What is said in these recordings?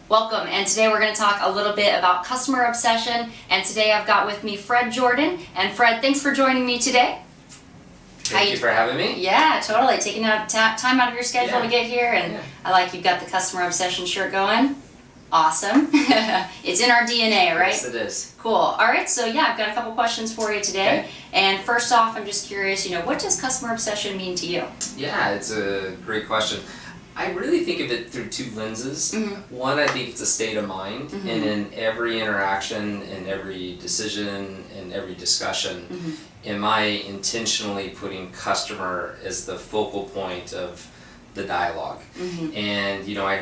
Welcome, and today we're going to talk a little bit about customer obsession, and today I've got with me Fred Jordan. And Fred, thanks for joining me today. Thank you for having me. Yeah, totally. Taking out time out of your schedule to get here, and I like you've got the customer obsession shirt going. Awesome. It's in our DNA, right? Yes, it is. Cool. All right, so yeah, I've got a couple questions for you today. Okay. And first off, I'm just curious, what does customer obsession mean to you? Yeah, it's a great question. I really think of it through two lenses. Mm-hmm. One, I think it's a state of mind, Mm-hmm. and in every interaction, in every decision, in every discussion, Mm-hmm. am I intentionally putting customer as the focal point of the dialogue? Mm-hmm. And I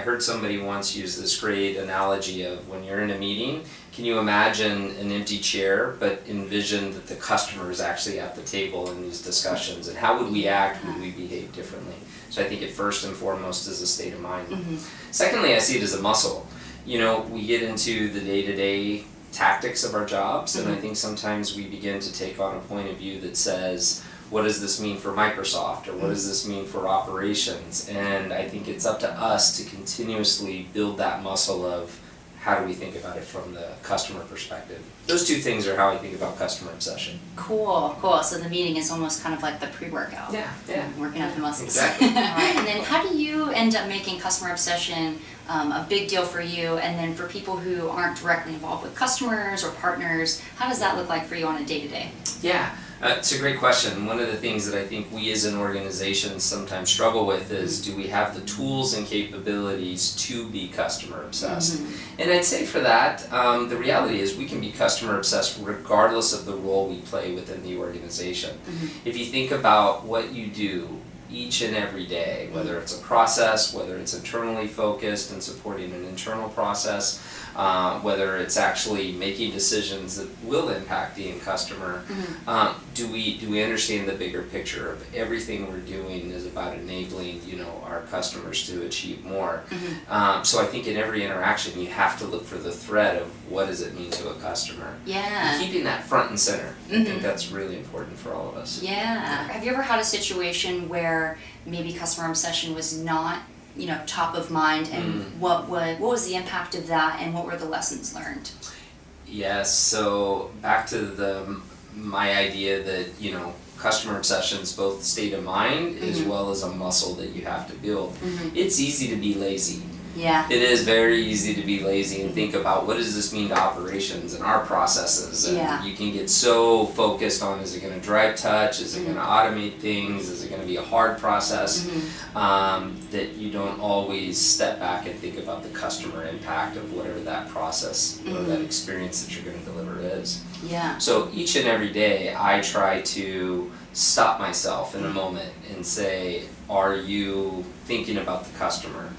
heard somebody once use this great analogy of when you're in a meeting, can you imagine an empty chair, but envision that the customer is actually at the table in these discussions, and how would we act? Would we behave differently? So I think it first and foremost is a state of mind. Mm-hmm. Secondly, I see it as a muscle. We get into the day-to-day tactics of our jobs, and I think sometimes we begin to take on a point of view that says, what does this mean for Microsoft, or what does this mean for operations? And I think it's up to us to continuously build that muscle of how do we think about it from the customer perspective. Those two things are how I think about customer obsession. Cool. So the meeting is almost kind of like the pre-workout. Yeah. Working out the muscles. Exactly. All right, and then how do you end up making customer obsession a big deal for you? And then for people who aren't directly involved with customers or partners, how does that look like for you on a day-to-day? Yeah, it's a great question. One of the things that I think we as an organization sometimes struggle with is, do we have the tools and capabilities to be customer obsessed? Mm-hmm. And I'd say for that, the reality is we can be customer obsessed regardless of the role we play within the organization. Mm-hmm. If you think about what you do each and every day, whether it's a process, whether it's internally focused and supporting an internal process, whether it's actually making decisions that will impact the end customer, do we understand the bigger picture of everything we're doing is about enabling our customers to achieve more. So I think in every interaction you have to look for the thread of what does it mean to a customer. Yeah. And keeping that front and center. I think that's really important for all of us. Yeah. Have you ever had a situation where maybe customer obsession was not top of mind, and what was the impact of that, and what were the lessons learned? Yes, so back to my idea that customer obsession is both state of mind as well as a muscle that you have to build. It's easy to be lazy. Yeah. It is very easy to be lazy and think about what does this mean to operations and our processes, and you can get so focused on, is it going to drive touch, is it going to automate things, is it going to be a hard process, that you don't always step back and think about the customer impact of whatever that process or that experience that you're going to deliver is. Yeah. So each and every day I try to stop myself in a moment and say, are you thinking about the customer?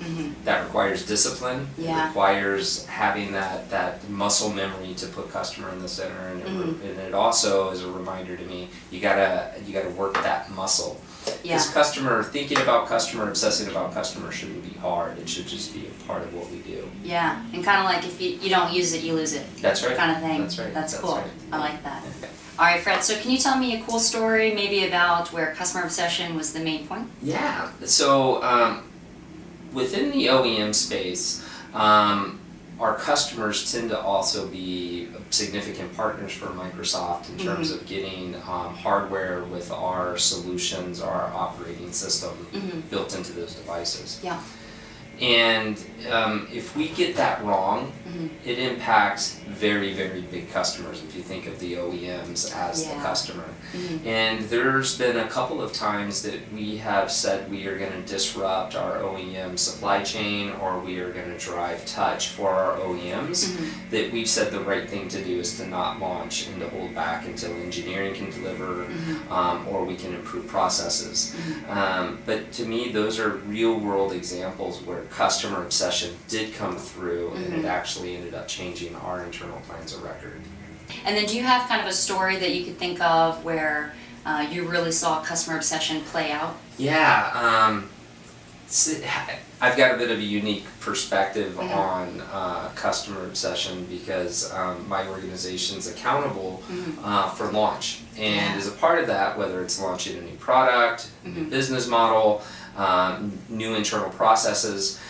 That requires discipline. Yeah. It requires having that muscle memory to put customer in the center, and it also is a reminder to me, you gotta work that muscle. Yeah. Because thinking about customer, obsessing about customer shouldn't be hard. It should just be a part of what we do. Yeah, and kind of like if you don't use it, you lose it. That's right. Kind of thing. That's right. That's cool. Right. I like that. All right, Fred, so can you tell me a cool story maybe about where customer obsession was the main point? Yeah, so within the OEM space, our customers tend to also be significant partners for Microsoft in terms of getting hardware with our solutions, our operating system built into those devices. Yeah. And if we get that wrong, it impacts very, very big customers if you think of the OEMs as the customer. And there's been a couple of times that we have said we are going to disrupt our OEM supply chain, or we are going to drive touch for our OEMs, that we've said the right thing to do is to not launch and to hold back until engineering can deliver, or we can improve processes. But to me, those are real world examples where customer obsession did come through, and it actually ended up changing our internal plans of record. And then do you have kind of a story that you could think of where you really saw customer obsession play out? Yeah, I've got a bit of a unique perspective on customer obsession because my organization's accountable for launch. And as a part of that, whether it's launching a new product, a new business model, new internal processes,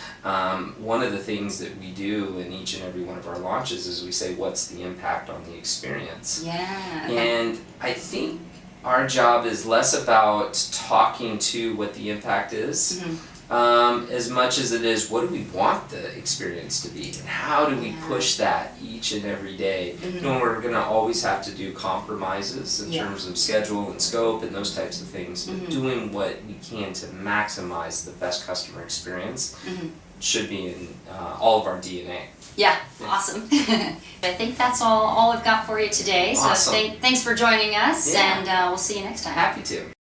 one of the things that we do in each and every one of our launches is we say, what's the impact on the experience? Yeah. And I think our job is less about talking to what the impact is, as much as it is what do we want the experience to be, and how do we push that each and every day. You know, we're going to always have to do compromises in terms of schedule and scope and those types of things, but doing what we can to maximize the best customer experience should be in all of our DNA. Yeah, awesome. I think that's all I've got for you today. So Awesome. thanks for joining us, Yeah. and we'll see you next time. Happy to.